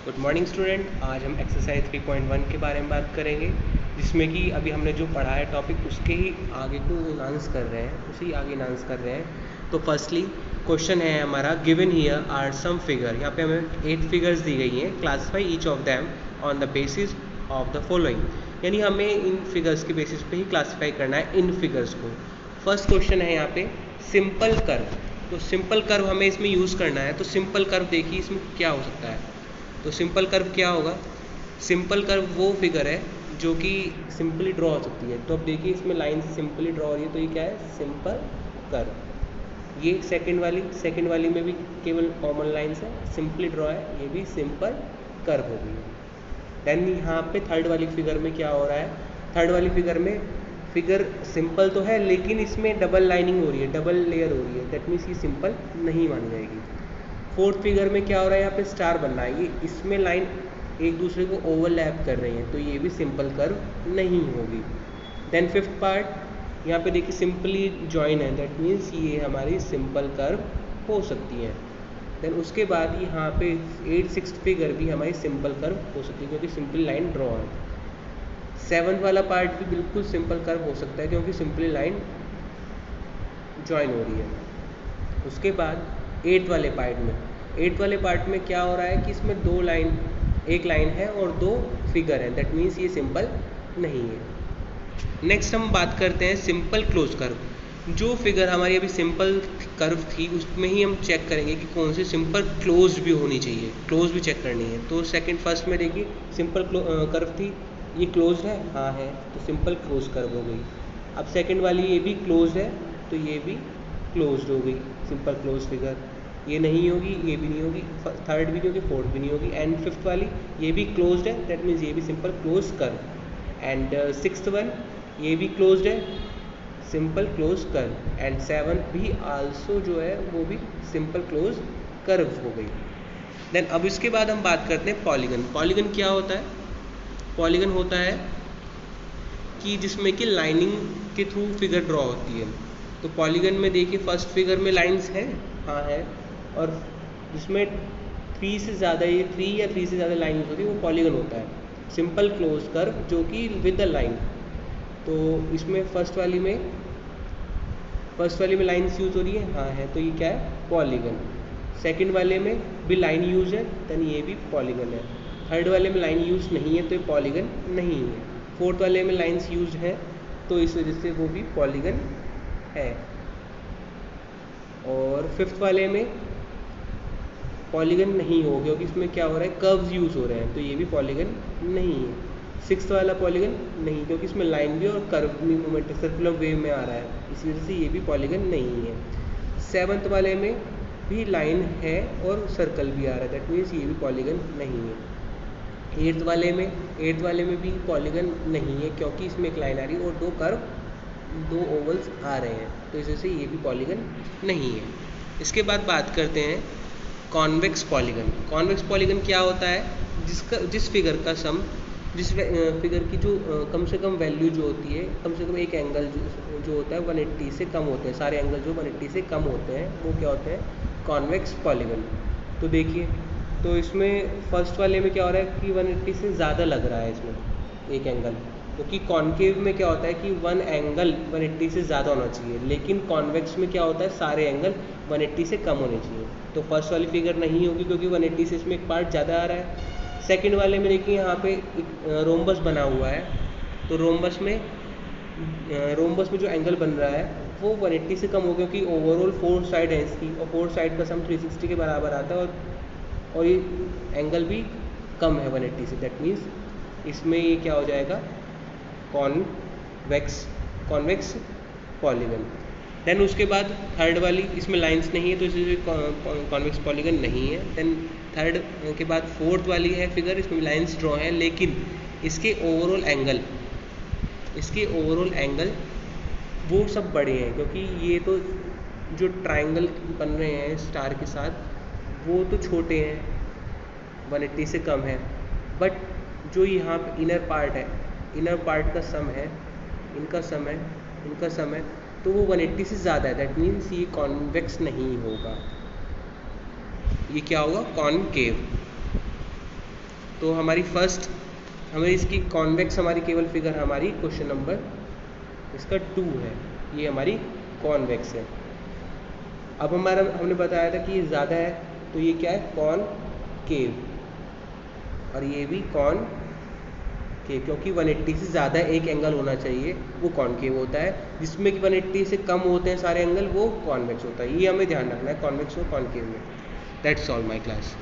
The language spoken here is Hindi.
Good morning student. आज हम एक्सरसाइज 3.1 के बारे में बात करेंगे, जिसमें कि अभी हमने जो पढ़ा है टॉपिक उसके ही आगे को एनहांस कर रहे हैं, उसी आगे एनहांस कर रहे हैं। तो फर्स्टली क्वेश्चन है हमारा, given here are some figure. यहाँ पे हमें 8 फिगर्स दी गई हैं। Classify each of them on the basis of the following, यानी हमें इन फिगर्स के बेसिस पे ही क्लासीफाई करना है इन फिगर्स को। फर्स्ट क्वेश्चन है यहाँ पे सिंपल कर्व। तो सिंपल कर्व हमें इसमें यूज़ करना है। तो सिंपल कर्व देखिए इसमें क्या हो सकता है। तो सिंपल कर्व क्या होगा? सिंपल कर्व वो फिगर है जो कि सिंपली ड्रॉ हो सकती है। तो अब देखिए इसमें लाइन सिंपली ड्रॉ हो रही है, तो ये क्या है? Simple curve. ये सेकंड वाली में भी केवल कॉमन लाइन्स है, सिंपली ड्रॉ है, ये भी सिंपल कर्व हो गई है। देन यहाँ पे थर्ड वाली फिगर में क्या हो रहा है? थर्ड वाली फिगर में फिगर सिंपल तो है लेकिन इसमें डबल लाइनिंग हो रही है, डबल लेयर हो रही है, दैट मीन्स ये सिंपल नहीं मानी जाएगी। फोर्थ फिगर में क्या हो रहा है? यहाँ पे स्टार बन रहा है, ये इसमें लाइन एक दूसरे को ओवरलैप कर रही हैं, तो ये भी सिंपल कर्व नहीं होगी। देन फिफ्थ पार्ट यहाँ पे देखिए सिंपली जॉइन है, दैट मीन्स ये हमारी सिंपल कर्व हो सकती है। देन उसके बाद यहाँ पे 8th फिगर भी हमारी सिंपल कर्व हो सकती है क्योंकि सिंपल लाइन ड्रॉ है। सेवन्थ वाला पार्ट भी बिल्कुल सिंपल कर्व हो सकता है क्योंकि सिंपली लाइन जॉइन हो रही है। उसके बाद 8th वाले पार्ट में क्या हो रहा है कि इसमें एक लाइन है और 2 फिगर हैं, दैट मीन्स ये सिंपल नहीं है। नेक्स्ट हम बात करते हैं सिंपल क्लोज कर्व। जो फिगर हमारी अभी सिंपल कर्व थी उसमें ही हम चेक करेंगे कि कौन सी सिंपल क्लोज भी होनी चाहिए, क्लोज भी चेक करनी है। तो फर्स्ट में देखिए सिंपल कर्व थी, ये क्लोज है, हाँ है, तो सिंपल क्लोज कर्व हो गई। अब सेकंड वाली ये भी क्लोज है, तो ये भी क्लोज्ड हो गई, सिंपल क्लोज फिगर। ये नहीं होगी, ये भी नहीं होगी, थर्ड भी नहीं होगी, फोर्थ भी नहीं होगी। एंड फिफ्थ वाली ये भी क्लोज्ड है, दैट मीन्स ये भी simple close curve. And sixth one ये भी क्लोज्ड है, simple close curve. And seventh भी आल्सो जो है वो भी सिंपल क्लोज कर्व हो गई। देन अब इसके बाद हम बात करते हैं पॉलीगन। पॉलीगन क्या होता है? पॉलीगन होता है कि जिसमें कि लाइनिंग के थ्रू फिगर ड्रॉ होती है। तो पॉलीगन में देखिए फर्स्ट फिगर में लाइंस हैं, हाँ है, और जिसमें 3 से ज़्यादा लाइन्स होती है वो पॉलीगन होता है। सिंपल क्लोज कर्व जो कि विद द लाइन। तो इसमें फर्स्ट वाली में लाइन्स यूज हो रही है, हाँ है, तो ये क्या है? पॉलीगन। सेकंड वाले में भी लाइन यूज है, देन ये भी पॉलीगन है। थर्ड वाले में लाइन यूज नहीं है तो ये पॉलीगन नहीं है। फोर्थ वाले में लाइन्स यूज है तो इस वजह से वो भी पॉलीगन है। और फिफ्थ वाले में पॉलीगन नहीं हो क्योंकि इसमें क्या हो रहा है? कर्व्स यूज हो रहे हैं, तो ये भी पॉलीगन नहीं है। सिक्स्थ वाला पॉलीगन नहीं क्योंकि इसमें लाइन भी और कर्व भी मूवमेंट सर्कुलर वेव में आ रहा है, इसी वजह से ये भी पॉलीगन नहीं है। सेवन्थ वाले में भी लाइन है और सर्कल भी आ रहा है, दैट मीन्स ये भी पॉलीगन नहीं है। एट्थ वाले में भी पॉलीगन नहीं है क्योंकि इसमें एक लाइन आ रही है और 2 कर्व, 2 ओवल्स आ रहे हैं, तो इस वजह से ये भी पॉलीगन नहीं है। इसके बाद बात करते हैं कॉन्वेक्स पॉलीगन। कॉन्वेक्स पॉलीगन क्या होता है? जिस फिगर का सम, जिस फिगर की जो कम से कम वैल्यू जो होती है, कम से कम एक एंगल जो होता है 180 से कम होते हैं, सारे एंगल जो 180 से कम होते हैं वो क्या होते हैं? Convex polygon. तो देखिए, तो इसमें फर्स्ट वाले में क्या हो रहा है कि 180 से ज़्यादा लग रहा है इसमें एक एंगल, क्योंकि कॉन्केव में क्या होता है कि 1 एंगल 180 से ज़्यादा होना चाहिए, लेकिन कॉन्वेक्स में क्या होता है? सारे एंगल 180 से कम होने चाहिए। तो फर्स्ट वाली फिगर नहीं होगी क्योंकि 180 से इसमें एक पार्ट ज़्यादा आ रहा है। सेकंड वाले में देखिए यहाँ पे एक रोम्बस बना हुआ है, तो रोम्बस में जो एंगल बन रहा है वो 180 से कम हो गया क्योंकि ओवरऑल 4 साइड है इसकी, और 4 साइड का सम 360 के बराबर आता है, और ये एंगल भी कम है 180 से, दैट मीन्स इसमें ये क्या हो जाएगा? Convex polygon. देन उसके बाद थर्ड वाली, इसमें लाइंस नहीं है तो इसलिए कॉन्वेक्स पॉलीगन नहीं है। देन थर्ड के बाद फोर्थ वाली है फिगर, इसमें लाइंस ड्रॉ है लेकिन इसके ओवरऑल एंगल वो सब बड़े हैं, क्योंकि ये तो जो ट्रायंगल बन रहे हैं स्टार के साथ वो तो छोटे हैं, 180 से कम है, बट जो यहाँ पे इनर पार्ट का सम है, इनका सम है तो वो 180 से ज़्यादा है, दैट मीन्स ये कॉन्वेक्स नहीं होगा, ये क्या होगा? कॉनकेव। तो हमारी फर्स्ट हमारी इसकी कॉन्वेक्स हमारी केवल फिगर हमारी क्वेश्चन नंबर इसका 2 है, ये हमारी कॉन्वेक्स है। अब हमने बताया था कि ये ज़्यादा है, तो ये क्या है, कॉनकेव, और ये भी कॉनकेव, क्योंकि 180 से ज़्यादा एक एंगल होना चाहिए वो कॉनकेव होता है, जिसमें कि 180 से कम होते हैं सारे एंगल वो कॉन्वेक्स होता है। ये हमें ध्यान रखना है कॉन्वेक्स और कॉनकेव में। That's all my class.